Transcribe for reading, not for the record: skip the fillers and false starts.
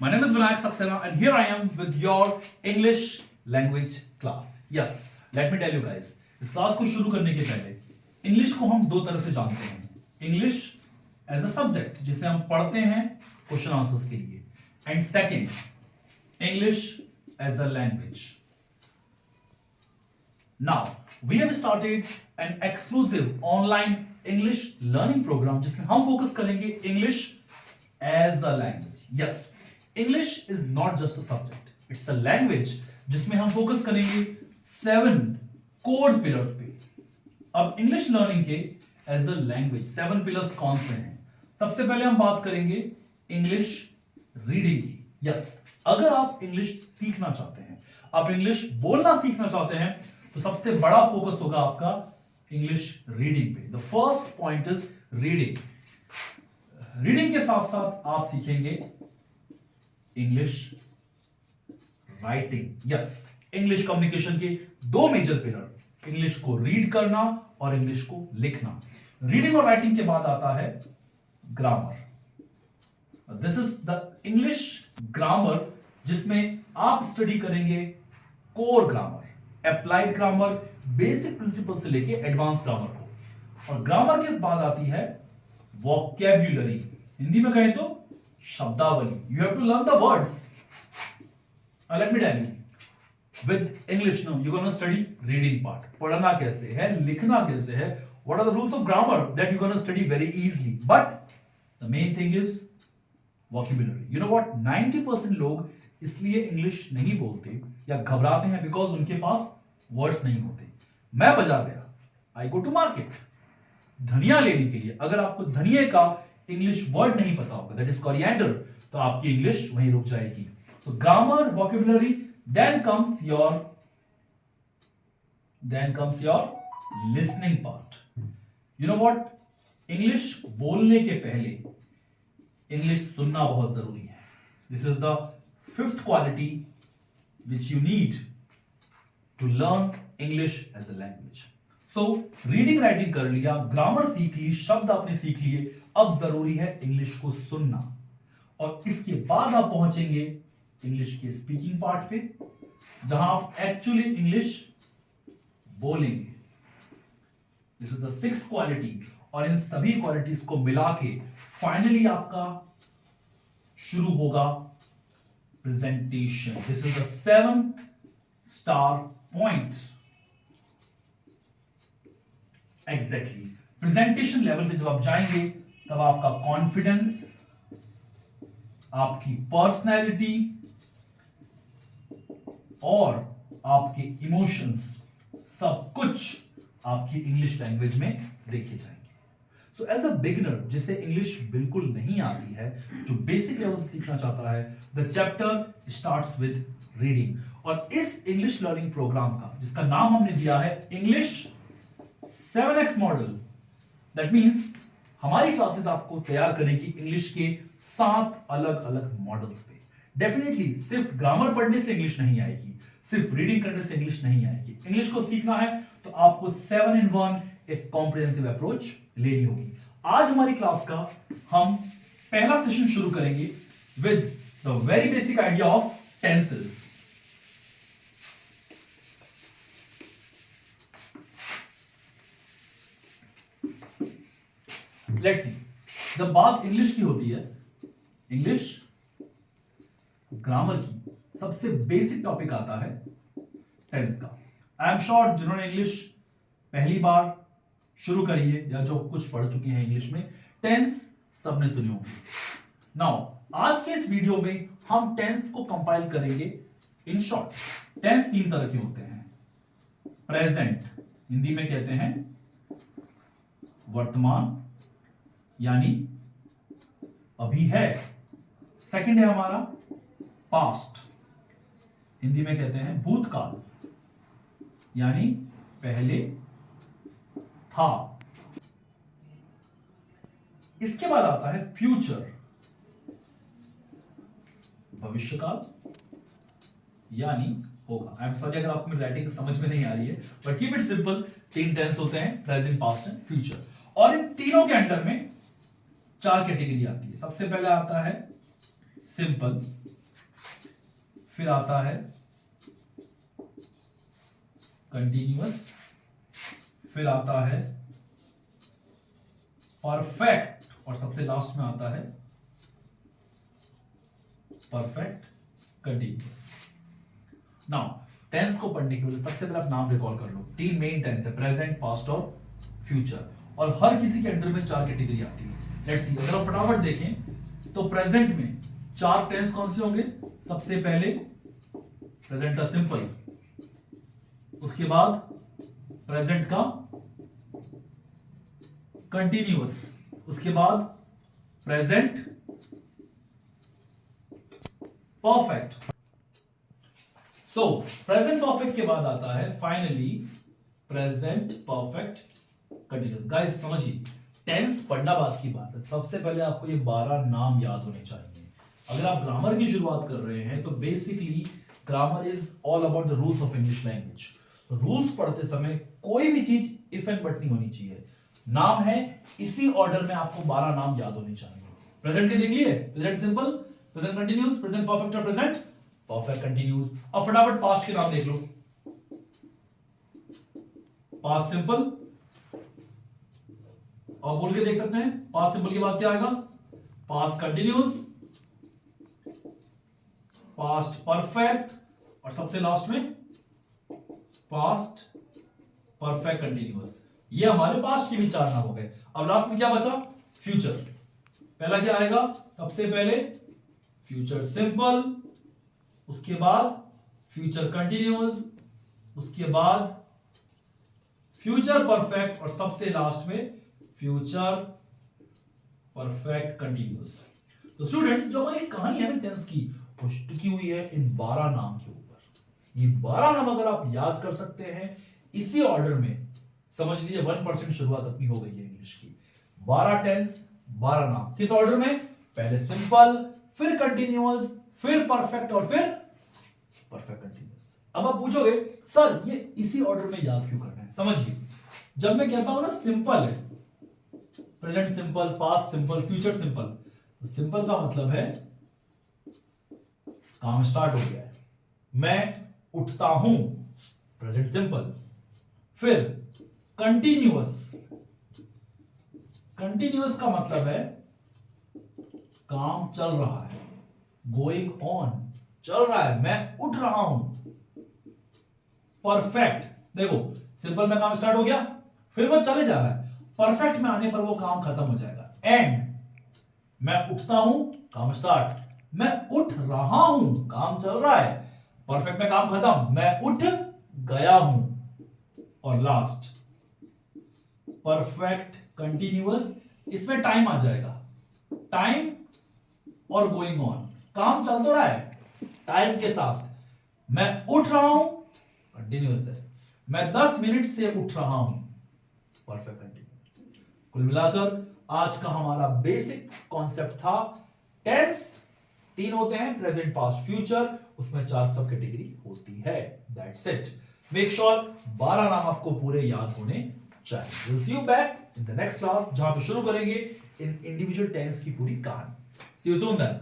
My name is Vinayak Saxena and here I am with your English language class. Yes, let me tell you guys, इस class को शुरू करने के पहले English को हम दो तरह से जानते हैं. इंग्लिश एज अ सब्जेक्ट जिसे हम पढ़ते हैं क्वेश्चन आंसर्स के लिए, and second English as a language. Now we have started an exclusive online English learning program जिसमें हम फोकस करेंगे English as a language. Yes, English is not just a subject, it's a language जिसमें हम focus करेंगे 7 core pillars पे. अब English learning के as a language 7 pillars कौन से हैं? सबसे पहले हम बात करेंगे English reading की. Yes, अगर आप English सीखना चाहते हैं, आप English बोलना सीखना चाहते हैं, तो सबसे बड़ा फोकस होगा आपका इंग्लिश रीडिंग पे. The first point is reading. Reading के साथ साथ आप सीखेंगे English writing. Yes, English communication के दो मेजर पिलर, इंग्लिश को रीड करना और इंग्लिश को लिखना. रीडिंग और राइटिंग के बाद आता है grammar. This is the English grammar जिसमें आप स्टडी करेंगे core grammar, applied grammar, basic principle से लेके एडवांस ग्रामर को. और ग्रामर के बाद आती है वोकैब्युलरी, हिंदी में कहें तो शब्दावली. You have to learn the words. Let me tell you, with English now you gonna study reading part. पढ़ना कैसे है, लिखना कैसे है, what are the rules of grammar that you gonna study very easily. But the main thing is vocabulary. You know what, 90% लोग इसलिए English नहीं बोलते या घबराते हैं बिकॉज उनके पास वर्ड्स नहीं होते. मैं बाजार गया, आई गो टू मार्केट, धनिया लेने के लिए. अगर आपको धनिया का इंग्लिश वर्ड नहीं पता होगा, दैट इज कोरिएंडर, तो आपकी इंग्लिश वहीं रुक जाएगी. So grammar, vocabulary, then comes your listening part. You know what, English बोलने के पहले इंग्लिश सुनना बहुत जरूरी है. This is the fifth quality which you need to learn English as a language. So reading writing कर लिया, ग्रामर सीख ली, शब्द आपने सीख लिए, अब जरूरी है इंग्लिश को सुनना. और इसके बाद आप पहुंचेंगे इंग्लिश के स्पीकिंग पार्ट पे, जहां आप एक्चुअली इंग्लिश बोलेंगे. This is the 6th quality. और इन सभी क्वालिटीज को मिला के फाइनली आपका शुरू होगा presentation. This is the 7th star point. Exactly. Presentation level पे जब आप जाएंगे तब आपका कॉन्फिडेंस, आपकी पर्सनैलिटी और आपके इमोशंस सब कुछ आपकी इंग्लिश लैंग्वेज में देखे जाएंगे. सो एज अ बिगिनर जिसे इंग्लिश बिल्कुल नहीं आती है, जो बेसिक लेवल से सीखना चाहता है, the chapter starts with reading. और इस इंग्लिश लर्निंग प्रोग्राम का जिसका नाम हमने दिया है English 7x model, that means हमारी क्लासेस आपको तैयार करेगी इंग्लिश के 7 अलग अलग मॉडल्स पे. डेफिनेटली सिर्फ ग्रामर पढ़ने से इंग्लिश नहीं आएगी, सिर्फ रीडिंग करने से इंग्लिश नहीं आएगी. इंग्लिश को सीखना है तो आपको 7 in 1 एक कॉम्प्रिहेंसिव अप्रोच लेनी होगी. आज हमारी क्लास का हम पहला सेशन शुरू करेंगे with the very basic idea of tenses. Let's see, जब बात इंग्लिश की होती है, इंग्लिश ग्रामर की सबसे बेसिक टॉपिक आता है टेंस का. आई एम श्योर जिन्होंने इंग्लिश पहली बार शुरू करी है या जो कुछ पढ़ चुके हैं इंग्लिश में, टेंस सबने सुनी होगी. नाउ आज के इस वीडियो में हम टेंस को कंपाइल करेंगे. इन शॉर्ट, टेंस 3 तरह के होते हैं. प्रेजेंट, हिंदी में कहते हैं वर्तमान, यानी अभी है. सेकंड है हमारा पास्ट, हिंदी में कहते हैं भूतकाल, यानी पहले था. इसके बाद आता है फ्यूचर, भविष्यकाल, यानी होगा. आई एम सॉरी अगर आपको मेरी राइटिंग समझ में नहीं आ रही है, but keep it simple. 3 tense होते हैं, प्रेजेंट, पास्ट एंड फ्यूचर. और इन तीनों के अंडर में 4 कैटेगरी आती है. सबसे पहले आता है सिंपल, फिर आता है कंटिन्यूअस, फिर आता है परफेक्ट और सबसे लास्ट में आता है परफेक्ट कंटिन्यूअस। नाउ टेंस को पढ़ने के लिए सबसे पहले आप नाम रिकॉल कर लो। 3 मेन टेंस है, प्रेजेंट, पास्ट और फ्यूचर, और हर किसी के अंडर में 4 कैटेगरी आती है। लेट्स सी, अगर आप फटाफट देखें तो प्रेजेंट में 4 टेंस कौन से होंगे? सबसे पहले प्रेजेंट का सिंपल, उसके बाद प्रेजेंट का कंटिन्यूअस, उसके बाद प्रेजेंट परफेक्ट। सो प्रेजेंट परफेक्ट के बाद आता है finally present perfect continuous. Guys समझिए, टेंस पढ़ना बात की बात है, सबसे पहले आपको ये 12 नाम याद होने चाहिए। अगर आप ग्रामर की शुरुआत कर रहे हैं तो basically grammar is all about the rules of English language. तो रूल्स पढ़ते समय कोई भी चीज इफ एंड बट नहीं होनी चाहिए। नाम है, इसी ऑर्डर में आपको 12 नाम याद होने चाहिए। प्रेजेंट के देख लिए, present simple, present continuous, present perfect और प्रेजेंट परफेक्ट कंटिन्यूअस। अब फटाफट पास्ट के नाम देख लो। पास्ट सिंपल, और बोल के देख सकते हैं पास्ट सिंपल के बाद क्या आएगा? पास्ट कंटिन्यूअस, पास्ट परफेक्ट और सबसे लास्ट में पास्ट परफेक्ट कंटिन्यूअस। ये हमारे पास्ट के भी 4 नाम हो गए। अब लास्ट में क्या बचा? फ्यूचर। पहला क्या आएगा? सबसे पहले फ्यूचर सिंपल, उसके बाद फ्यूचर कंटिन्यूअस, उसके बाद फ्यूचर परफेक्ट और सबसे लास्ट में फ्यूचर परफेक्ट कंटिन्यूअस। तो स्टूडेंट्स, जो हमारी कहानी है ना टेंस की, वो टिकी हुई है इन 12 नाम के ऊपर। ये 12 नाम अगर आप याद कर सकते हैं इसी ऑर्डर में, समझ लीजिए 1% शुरुआत अपनी हो गई है इंग्लिश की। 12 टेंस, 12 नाम। किस ऑर्डर में? पहले सिंपल, फिर कंटिन्यूअस, फिर परफेक्ट और फिर परफेक्ट कंटिन्यूअस। अब आप पूछोगे सर ये इसी ऑर्डर में याद क्यों करना है? समझिए, जब मैं कहता हूं ना सिंपल है, present simple, past simple, future simple, तो सिंपल का मतलब है काम स्टार्ट हो गया है, मैं उठता हूं, प्रेजेंट सिंपल। फिर कंटिन्यूअस, कंटिन्यूअस का मतलब है काम चल रहा है, गोइंग ऑन, चल रहा है, मैं उठ रहा हूं। परफेक्ट, देखो सिंपल में काम स्टार्ट हो गया, फिर वो चले जा रहा है, परफेक्ट में आने पर वो काम खत्म हो जाएगा। एंड, मैं उठता हूं, काम स्टार्ट, मैं उठ रहा हूं, काम चल रहा है, परफेक्ट में काम खत्म, मैं उठ गया हूं। और लास्ट परफेक्ट कंटिन्यूअस, इसमें टाइम आ जाएगा, टाइम और गोइंग ऑन, काम चल तो रहा है टाइम के साथ, मैं उठ रहा हूं, कंटिन्यूअस है, मैं 10 मिनट से उठ रहा हूं, परफेक्ट कंटिन्यूअस। कुल मिलाकर आज का हमारा बेसिक कॉन्सेप्ट था टेंस 3 होते हैं, प्रेजेंट, पास्ट, फ्यूचर, उसमें 4 सब कैटेगरी होती है। That's it. मेक श्योर 12 नाम आपको पूरे याद होने चाहिए। Will see you back in the next class, जहां पे शुरू करेंगे इन इंडिविजुअल टेंस की पूरी कहानी। सी यू सून देन।